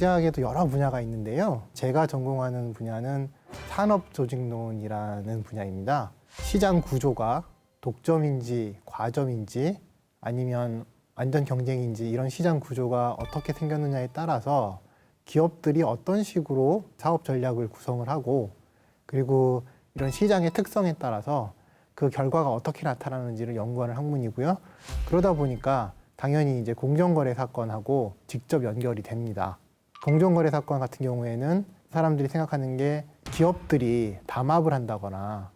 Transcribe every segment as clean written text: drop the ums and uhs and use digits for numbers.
경제학에도 여러 분야가 있는데요. 제가 전공하는 분야는 산업조직론이라는 분야입니다. 시장 구조가 독점인지 과점인지 아니면 완전 경쟁인지 이런 시장 구조가 어떻게 생겼느냐에 따라서 기업들이 어떤 식으로 사업 전략을 구성을 하고 그리고 이런 시장의 특성에 따라서 그 결과가 어떻게 나타나는지를 연구하는 학문이고요. 그러다 보니까 당연히 이제 공정거래 사건하고 직접 연결이 됩니다. 공정거래 사건 같은 경우에는 사람들이 생각하는 게 기업들이 담합을 한다거나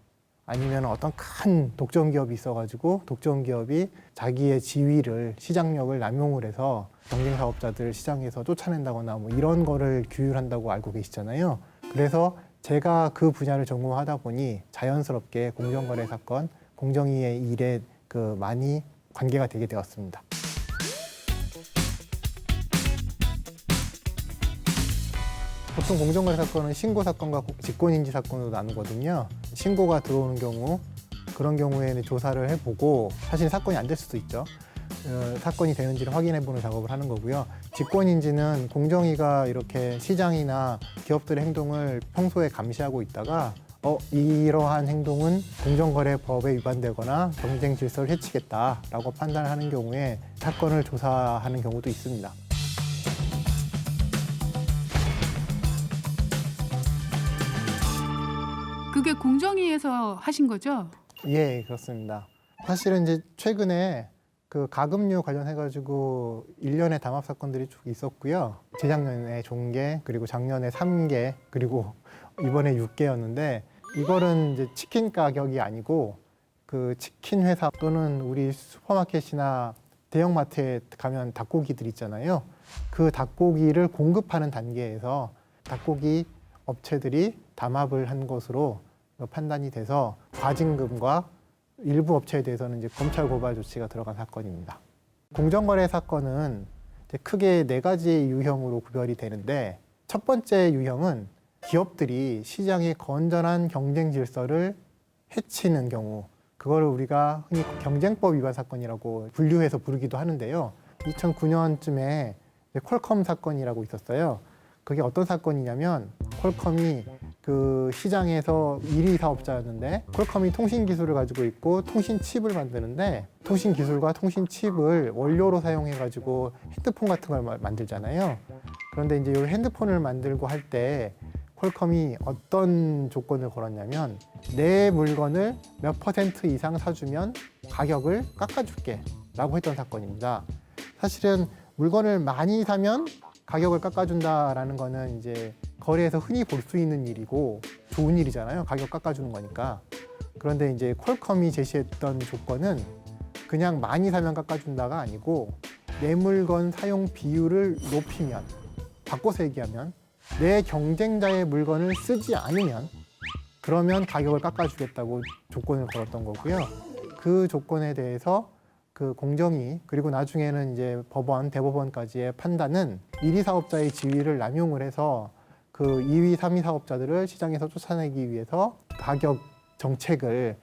아니면 어떤 큰 독점 기업이 있어가지고 독점 기업이 자기의 지위를 시장력을 남용을 해서 경쟁 사업자들 시장에서 쫓아낸다거나 뭐 이런 거를 규율한다고 알고 계시잖아요. 그래서 제가 그 분야를 전공하다 보니 자연스럽게 공정거래 사건, 공정위의 일에 많이 관계가 되게 되었습니다. 보통 공정거래 사건은 신고 사건과 직권인지 사건으로 나누거든요. 신고가 들어오는 경우, 그런 경우에는 조사를 해보고 사실 사건이 안 될 수도 있죠. 사건이 되는지를 확인해보는 작업을 하는 거고요. 직권인지는 공정위가 이렇게 시장이나 기업들의 행동을 평소에 감시하고 있다가 이러한 행동은 공정거래법에 위반되거나 경쟁 질서를 해치겠다라고 판단하는 경우에 사건을 조사하는 경우도 있습니다. 그게 공정위에서 하신 거죠? 예, 그렇습니다. 사실은 이제 최근에 그 가금류 관련해가지고 일련의 담합 사건들이 쭉 있었고요. 재작년에 종개, 그리고 작년에 3개, 그리고 이번에 6개였는데 이거는 이제 치킨 가격이 아니고 그 치킨 회사 또는 우리 슈퍼마켓이나 대형마트에 가면 닭고기들 있잖아요. 그 닭고기를 공급하는 단계에서 닭고기 업체들이 담합을 한 것으로 판단이 돼서 과징금과 일부 업체에 대해서는 이제 검찰 고발 조치가 들어간 사건입니다. 공정거래 사건은 이제 크게 4가지 유형으로 구별이 되는데 첫 번째 유형은 기업들이 시장의 건전한 경쟁 질서를 해치는 경우, 그거를 우리가 흔히 경쟁법 위반 사건이라고 분류해서 부르기도 하는데요. 2009년쯤에 퀄컴 사건이라고 있었어요. 그게 어떤 사건이냐면 퀄컴이 그 시장에서 1위 사업자였는데 퀄컴이 통신 기술을 가지고 있고 통신 칩을 만드는데 통신 기술과 통신 칩을 원료로 사용해 가지고 핸드폰 같은 걸 만들잖아요. 그런데 이제 이 핸드폰을 만들고 할 때 퀄컴이 어떤 조건을 걸었냐면 내 물건을 몇 % 이상 사주면 가격을 깎아줄게 라고 했던 사건입니다. 사실은 물건을 많이 사면 가격을 깎아준다라는 거는 이제 거래에서 흔히 볼 수 있는 일이고 좋은 일이잖아요. 가격 깎아주는 거니까. 그런데 이제 퀄컴이 제시했던 조건은 그냥 많이 사면 깎아준다가 아니고 내 물건 사용 비율을 높이면, 바꿔서 얘기하면 내 경쟁자의 물건을 쓰지 않으면 그러면 가격을 깎아주겠다고 조건을 걸었던 거고요. 그 조건에 대해서 그 공정위 그리고 나중에는 이제 법원, 대법원까지의 판단은 1위 사업자의 지위를 남용을 해서 그 2위, 3위 사업자들을 시장에서 쫓아내기 위해서 가격 정책을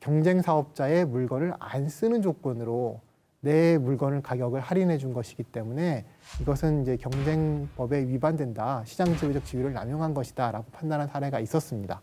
경쟁 사업자의 물건을 안 쓰는 조건으로 내 물건을 가격을 할인해 준 것이기 때문에 이것은 이제 경쟁법에 위반된다, 시장 지배적 지위를 남용한 것이다라고 판단한 사례가 있었습니다.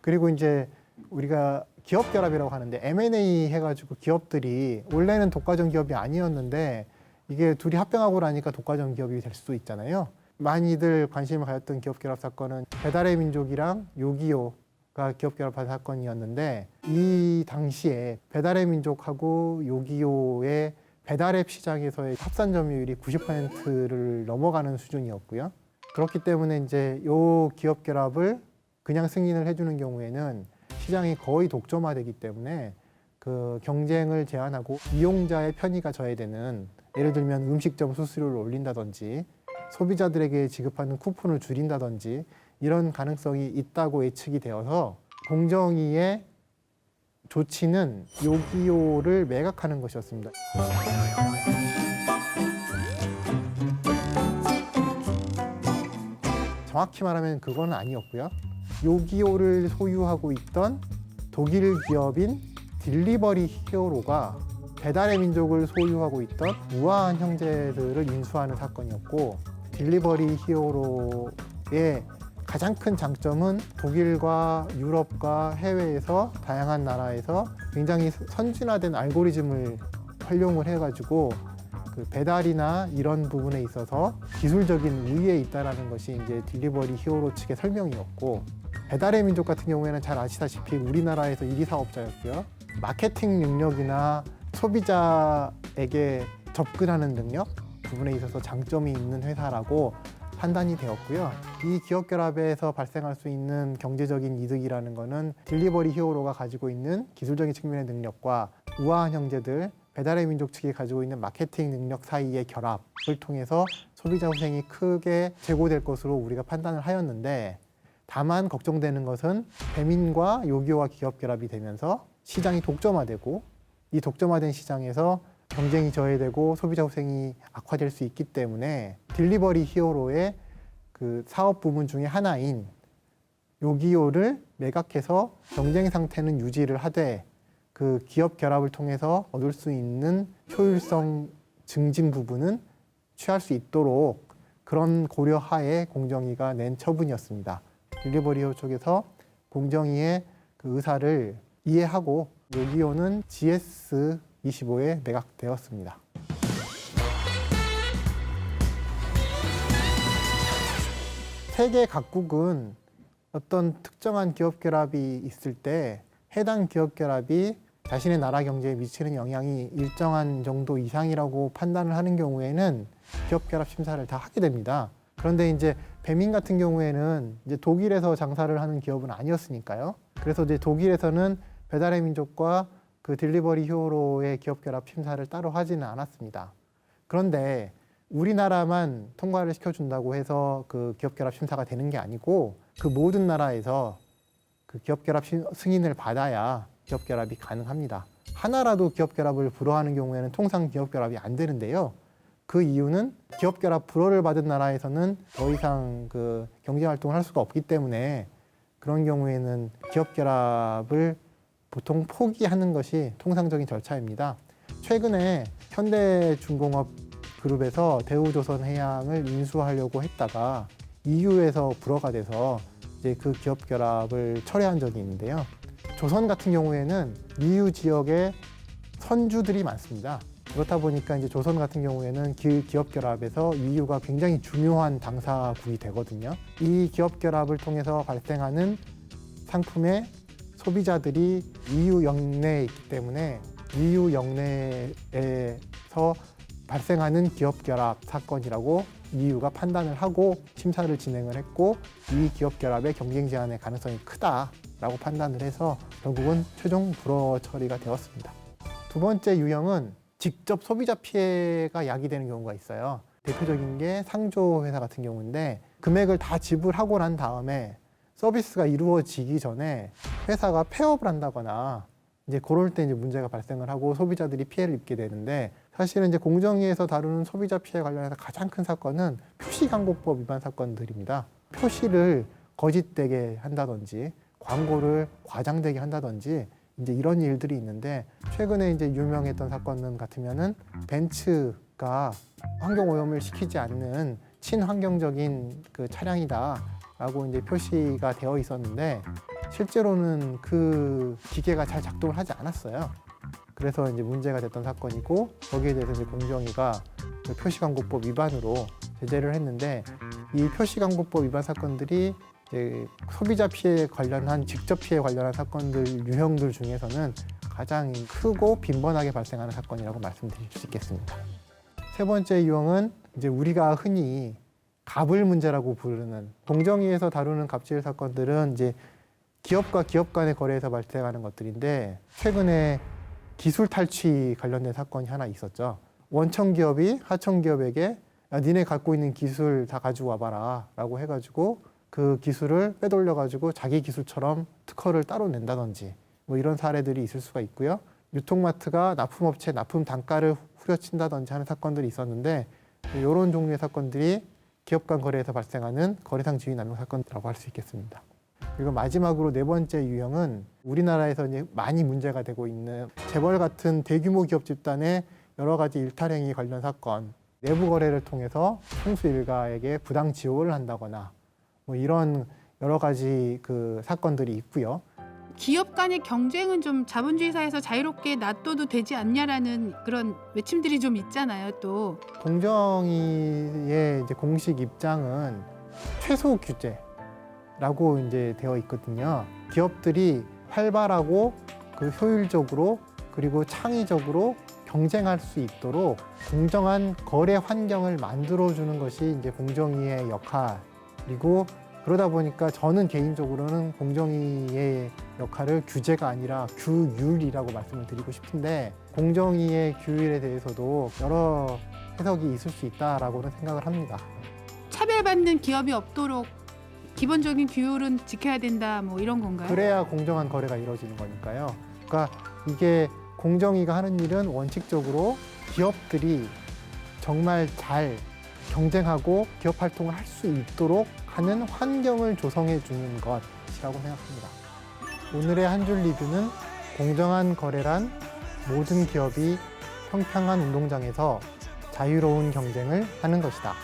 그리고 이제 우리가 기업 결합이라고 하는데 M&A 해가지고 기업들이 원래는 독과점 기업이 아니었는데 이게 둘이 합병하고 나니까 독과점 기업이 될 수도 있잖아요. 많이들 관심을 가졌던 기업 결합 사건은 배달의 민족이랑 요기요가 기업 결합한 사건이었는데 이 당시에 배달의 민족하고 요기요의 배달앱 시장에서의 합산 점유율이 90%를 넘어가는 수준이었고요. 그렇기 때문에 이제 요 기업 결합을 그냥 승인을 해주는 경우에는 시장이 거의 독점화되기 때문에 그 경쟁을 제한하고 이용자의 편의가 저해되는, 예를 들면 음식점 수수료를 올린다든지 소비자들에게 지급하는 쿠폰을 줄인다든지 이런 가능성이 있다고 예측이 되어서 공정위의 조치는 요기요를 매각하는 것이었습니다. 정확히 말하면 그건 아니었고요. 요기요를 소유하고 있던 독일 기업인 딜리버리 히어로가 배달의 민족을 소유하고 있던 우아한 형제들을 인수하는 사건이었고, 딜리버리 히어로의 가장 큰 장점은 독일과 유럽과 해외에서 다양한 나라에서 굉장히 선진화된 알고리즘을 활용을 해가지고 그 배달이나 이런 부분에 있어서 기술적인 우위에 있다라는 것이 이제 딜리버리 히어로 측의 설명이었고, 배달의 민족 같은 경우에는 잘 아시다시피 우리나라에서 1위 사업자였고요. 마케팅 능력이나 소비자에게 접근하는 능력 부분에 있어서 장점이 있는 회사라고 판단이 되었고요. 이 기업 결합에서 발생할 수 있는 경제적인 이득이라는 것은 딜리버리 히어로가 가지고 있는 기술적인 측면의 능력과 우아한 형제들, 배달의 민족 측이 가지고 있는 마케팅 능력 사이의 결합을 통해서 소비자 후생이 크게 제고될 것으로 우리가 판단을 하였는데, 다만 걱정되는 것은 배민과 요기요와 기업 결합이 되면서 시장이 독점화되고, 이 독점화된 시장에서 경쟁이 저해되고 소비자 후생이 악화될 수 있기 때문에 딜리버리 히어로의 그 사업 부문 중에 하나인 요기요를 매각해서 경쟁 상태는 유지를 하되 그 기업 결합을 통해서 얻을 수 있는 효율성 증진 부분은 취할 수 있도록 그런 고려하에 공정위가 낸 처분이었습니다. 딜리버리 히어로 쪽에서 공정위의 그 의사를 이해하고 요기요는 GS25에 매각되었습니다. 세계 각국은 어떤 특정한 기업 결합이 있을 때 해당 기업 결합이 자신의 나라 경제에 미치는 영향이 일정한 정도 이상이라고 판단을 하는 경우에는 기업 결합 심사를 다 하게 됩니다. 그런데 이제 배민 같은 경우에는 이제 독일에서 장사를 하는 기업은 아니었으니까요. 그래서 이제 독일에서는 배달의 민족과 그 딜리버리 히어로의 기업 결합 심사를 따로 하지는 않았습니다. 그런데 우리나라만 통과를 시켜준다고 해서 그 기업 결합 심사가 되는 게 아니고 그 모든 나라에서 그 기업 결합 승인을 받아야 기업 결합이 가능합니다. 하나라도 기업 결합을 불허하는 경우에는 통상 기업 결합이 안 되는데요. 그 이유는 기업 결합 불허를 받은 나라에서는 더 이상 그 경제 활동을 할 수가 없기 때문에 그런 경우에는 기업 결합을 보통 포기하는 것이 통상적인 절차입니다. 최근에 현대중공업 그룹에서 대우조선해양을 인수하려고 했다가 EU에서 불허가 돼서 이제 그 기업 결합을 철회한 적이 있는데요. 조선 같은 경우에는 EU 지역에 선주들이 많습니다. 그렇다 보니까 이제 조선 같은 경우에는 기업 결합에서 EU가 굉장히 중요한 당사국이 되거든요. 이 기업 결합을 통해서 발생하는 상품의 소비자들이 EU 영내에 있기 때문에 EU 영내에서 발생하는 기업 결합 사건이라고 EU가 판단을 하고 심사를 진행을 했고, 이 기업 결합의 경쟁 제한의 가능성이 크다라고 판단을 해서 결국은 최종 불허 처리가 되었습니다. 두 번째 유형은 직접 소비자 피해가 야기되는 경우가 있어요. 대표적인 게 상조 회사 같은 경우인데, 금액을 다 지불하고 난 다음에 서비스가 이루어지기 전에 회사가 폐업을 한다거나 이제 그럴 때 이제 문제가 발생을 하고 소비자들이 피해를 입게 되는데, 사실은 이제 공정위에서 다루는 소비자 피해 관련해서 가장 큰 사건은 표시광고법 위반 사건들입니다. 표시를 거짓되게 한다든지 광고를 과장되게 한다든지 이제 이런 일들이 있는데, 최근에 이제 유명했던 사건 같으면은 벤츠가 환경 오염을 시키지 않는 친환경적인 그 차량이다라고 이제 표시가 되어 있었는데, 실제로는 그 기계가 잘 작동을 하지 않았어요. 그래서 이제 문제가 됐던 사건이고, 거기에 대해서 이제 공정위가 그 표시광고법 위반으로 제재를 했는데, 이 표시광고법 위반 사건들이 이제 소비자 피해 관련한 직접 피해 관련한 사건들 유형들 중에서는 가장 크고 빈번하게 발생하는 사건이라고 말씀드릴 수 있겠습니다. 세 번째 유형은 이제 우리가 흔히 갑을 문제라고 부르는, 공정위에서 다루는 갑질 사건들은 이제 기업과 기업 간의 거래에서 발생하는 것들인데, 최근에 기술 탈취 관련된 사건이 하나 있었죠. 원청 기업이 하청 기업에게 야, 니네 갖고 있는 기술 다 가지고 와봐라 라고 해가지고 그 기술을 빼돌려가지고 자기 기술처럼 특허를 따로 낸다든지 뭐 이런 사례들이 있을 수가 있고요. 유통마트가 납품업체 납품 단가를 후려친다든지 하는 사건들이 있었는데, 이런 종류의 사건들이 기업 간 거래에서 발생하는 거래상 지위 남용 사건이라고 할 수 있겠습니다. 그리고 마지막으로 네 번째 유형은 우리나라에서 이제 많이 문제가 되고 있는 재벌 같은 대규모 기업 집단의 여러 가지 일탈행위 관련 사건, 내부 거래를 통해서 총수 일가에게 부당 지원을 한다거나 뭐 이런 여러 가지 그 사건들이 있고요. 기업 간의 경쟁은 좀 자본주의 사회에서 자유롭게 놔둬도 되지 않냐라는 그런 외침들이 좀 있잖아요. 또 공정위의 이제 공식 입장은 최소 규제라고 이제 되어 있거든요. 기업들이 활발하고 그 효율적으로 그리고 창의적으로 경쟁할 수 있도록 공정한 거래 환경을 만들어주는 것이 이제 공정위의 역할이고, 그러다 보니까 저는 개인적으로는 공정위의 역할을 규제가 아니라 규율이라고 말씀을 드리고 싶은데, 공정위의 규율에 대해서도 여러 해석이 있을 수 있다라고는 생각을 합니다. 차별받는 기업이 없도록 기본적인 규율은 지켜야 된다, 뭐 이런 건가요? 그래야 공정한 거래가 이루어지는 거니까요. 그러니까 이게 공정위가 하는 일은 원칙적으로 기업들이 정말 잘 경쟁하고 기업 활동을 할 수 있도록 하는 환경을 조성해 주는 것이라고 생각합니다. 오늘의 한 줄 리뷰는 공정한 거래란 모든 기업이 평평한 운동장에서 자유로운 경쟁을 하는 것이다.